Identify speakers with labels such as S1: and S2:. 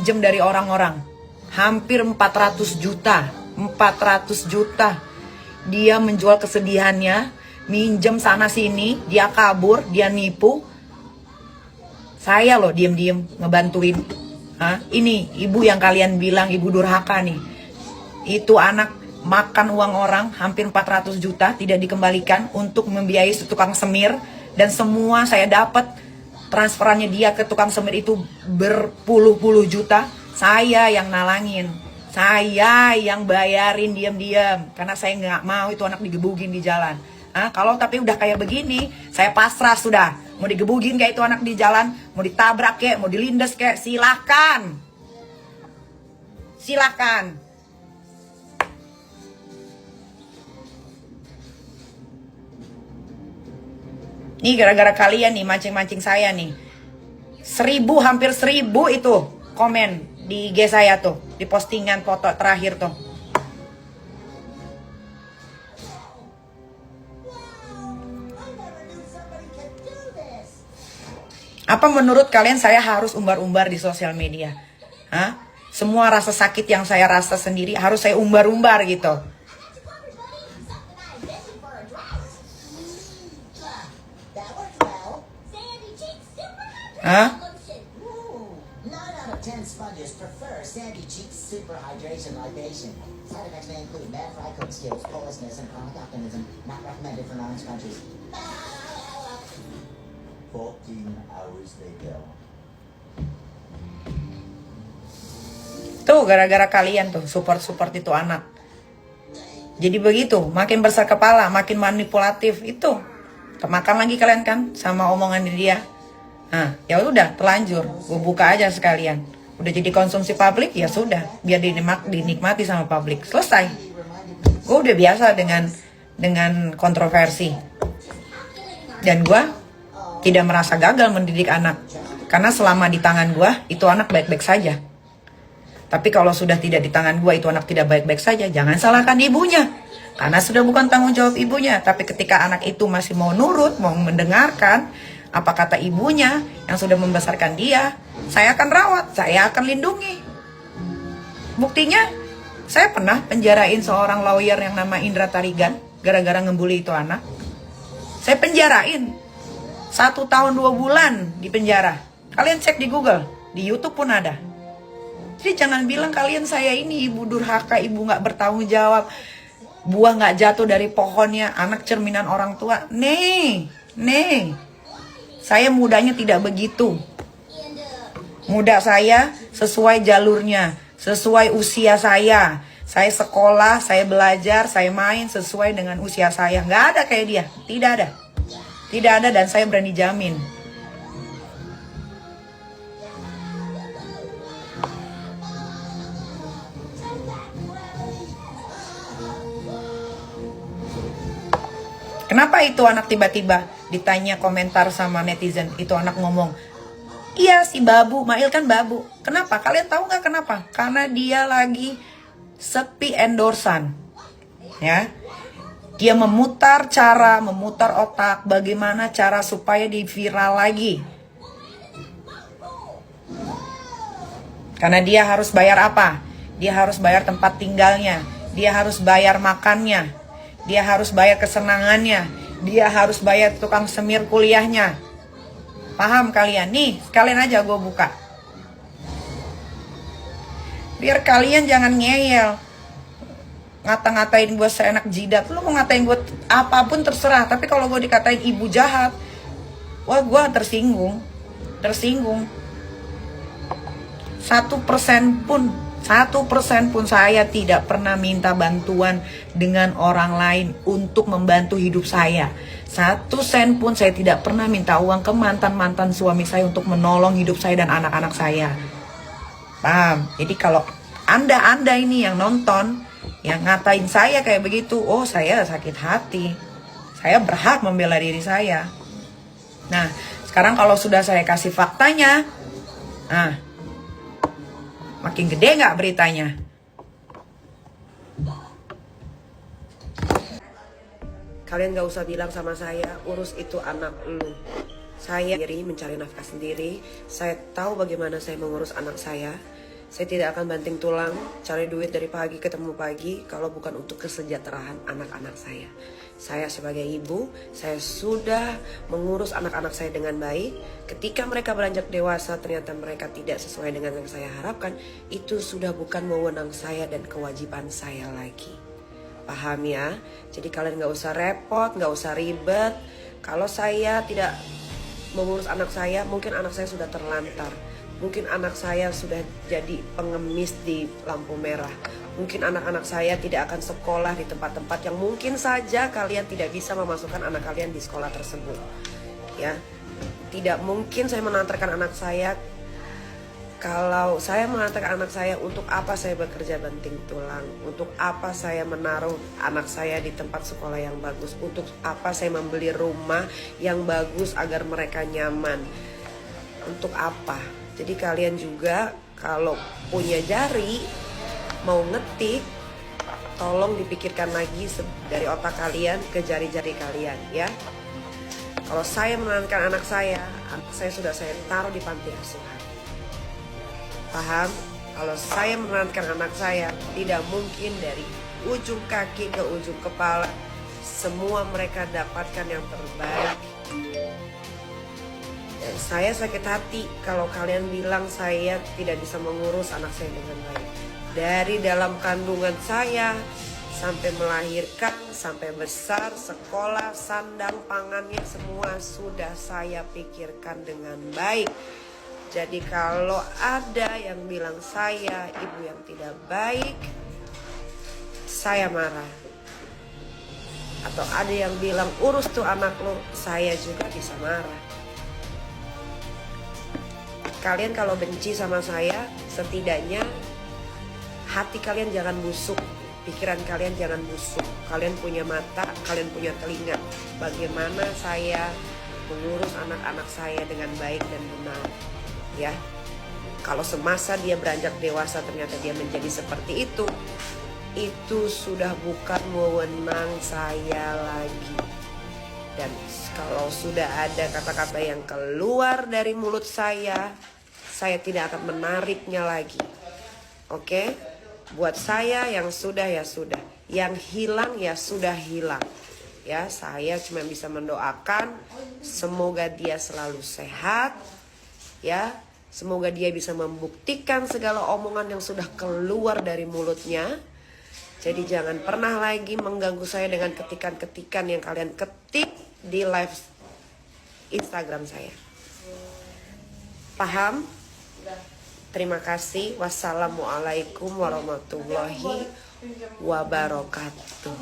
S1: minjem dari orang-orang. Hampir 400 juta. 400 juta. Dia menjual kesedihannya, minjem sana sini, dia kabur, dia nipu. Saya loh diem-diem ngebantuin. Ini ibu yang kalian bilang ibu durhaka nih. Itu anak makan uang orang hampir 400 juta tidak dikembalikan untuk membiayai tukang semir. Dan semua saya dapat transferannya dia ke tukang semir itu berpuluh-puluh juta. Saya yang nalangin. Saya yang bayarin diam-diam. Karena saya nggak mau itu anak digebugin di jalan. Kalau tapi udah kayak begini, saya pasrah sudah. Mau digebugin kayak itu anak di jalan, mau ditabrak kayak, mau dilindas kayak, silakan. Silakan. Nih gara-gara kalian nih mancing-mancing saya nih. Hampir 1000 itu komen di IG saya tuh, di postingan foto terakhir tuh. Apa menurut kalian saya harus umbar-umbar di sosial media? Semua rasa sakit yang saya rasa sendiri harus saya umbar-umbar gitu. Tuh gara-gara kalian tuh support itu anak. Jadi begitu, makin besar kepala, makin manipulatif itu. Kemakan lagi kalian kan sama omongan dia. Ya udah terlanjur, gue buka aja sekalian. Udah jadi konsumsi publik ya sudah, biar dinikmati sama publik. Selesai. Gue udah biasa dengan kontroversi. Dan gue tidak merasa gagal mendidik anak. Karena selama di tangan gue, itu anak baik-baik saja. Tapi kalau sudah tidak di tangan gue, itu anak tidak baik-baik saja, jangan salahkan ibunya. Karena sudah bukan tanggung jawab ibunya. Tapi ketika anak itu masih mau nurut, mau mendengarkan apa kata ibunya yang sudah membesarkan dia, saya akan rawat, saya akan lindungi. Buktinya, saya pernah penjarain seorang lawyer yang nama Indra Tarigan, gara-gara ngebully itu anak. Saya penjarain 1 tahun 2 bulan di penjara. Kalian cek di Google, di YouTube pun ada. Jadi jangan bilang kalian saya ini ibu durhaka, ibu gak bertanggung jawab, buah gak jatuh dari pohonnya, anak cerminan orang tua. Nih, saya mudanya tidak begitu. Muda saya sesuai jalurnya, sesuai usia saya. Saya sekolah, saya belajar, saya main sesuai dengan usia saya. Gak ada kayak dia, tidak ada. Tidak ada dan saya berani jamin. Kenapa itu anak tiba-tiba ditanya komentar sama netizen, itu anak ngomong, iya si babu, Mail kan babu. Kenapa? Kalian tahu nggak kenapa? Karena dia lagi sepi endorsan. Ya, dia memutar otak bagaimana cara supaya di viral lagi. Karena dia harus bayar apa? Dia harus bayar tempat tinggalnya, dia harus bayar makannya, dia harus bayar kesenangannya, dia harus bayar tukang semir kuliahnya. Paham kalian? Nih, sekalian aja gue buka. Biar kalian jangan ngeyel. Ngata-ngatain gue seenak jidat. Lu mau ngatain gue apapun terserah. Tapi kalau gue dikatain ibu jahat, wah gue tersinggung. 1% pun saya tidak pernah minta bantuan dengan orang lain untuk membantu hidup saya. 1 sen pun saya tidak pernah minta uang ke mantan-mantan suami saya untuk menolong hidup saya dan anak-anak saya. Paham? Jadi kalau anda ini yang nonton, yang ngatain saya kayak begitu, oh saya sakit hati. Saya berhak membela diri saya. Nah, sekarang kalau sudah saya kasih faktanya, makin gede nggak beritanya? Kalian gak usah bilang sama saya, urus itu anak lu. Saya sendiri mencari nafkah sendiri. Saya tahu bagaimana saya mengurus anak saya.
S2: Saya tidak akan banting tulang cari duit dari pagi ketemu pagi kalau bukan untuk kesejahteraan anak-anak saya. Saya sebagai ibu, saya sudah mengurus anak-anak saya dengan baik. Ketika mereka beranjak dewasa ternyata mereka tidak sesuai dengan yang saya harapkan, itu sudah bukan wewenang saya dan kewajiban saya lagi. Paham ya? Jadi kalian gak usah repot, gak usah ribet. Kalau saya tidak mengurus anak saya, mungkin anak saya sudah terlantar. Mungkin anak saya sudah jadi pengemis di lampu merah. Mungkin anak-anak saya tidak akan sekolah di tempat-tempat yang mungkin saja kalian tidak bisa memasukkan anak kalian di sekolah tersebut. Ya, tidak mungkin saya mengantarkan anak saya. Kalau saya mengantarkan anak saya, untuk apa saya bekerja banting tulang? Untuk apa saya menaruh anak saya di tempat sekolah yang bagus? Untuk apa saya membeli rumah yang bagus agar mereka nyaman? Untuk apa? Jadi kalian juga kalau punya jari, mau ngetik, tolong dipikirkan lagi dari otak kalian ke jari-jari kalian ya. Kalau saya menanamkan anak saya sudah saya taruh di panti asuhan. Paham? Kalau saya menanamkan anak saya, tidak mungkin dari ujung kaki ke ujung kepala semua mereka dapatkan yang terbaik. Dan saya sakit hati kalau kalian bilang saya tidak bisa mengurus anak saya dengan baik. Dari dalam kandungan saya sampai melahirkan, sampai besar, sekolah, sandang, pangannya semua sudah saya pikirkan dengan baik. Jadi kalau ada yang bilang saya ibu yang tidak baik, saya marah. Atau ada yang bilang urus tuh anak lo, saya juga bisa marah. Kalian kalau benci sama saya, setidaknya hati kalian jangan busuk, pikiran kalian jangan busuk. Kalian punya mata, kalian punya telinga. Bagaimana saya mengurus anak-anak saya dengan baik dan benar, ya. Kalau semasa dia beranjak dewasa ternyata dia menjadi seperti itu sudah bukan wewenang saya lagi. Dan kalau sudah ada kata-kata yang keluar dari mulut saya tidak akan menariknya lagi. Oke? Buat saya yang sudah ya sudah, yang hilang ya sudah hilang. Ya, saya cuma bisa mendoakan semoga dia selalu sehat. Ya, semoga dia bisa membuktikan segala omongan yang sudah keluar dari mulutnya. Jadi jangan pernah lagi mengganggu saya dengan ketikan-ketikan yang kalian ketik di live Instagram saya. Paham? Terima kasih. Wassalamualaikum warahmatullahi wabarakatuh.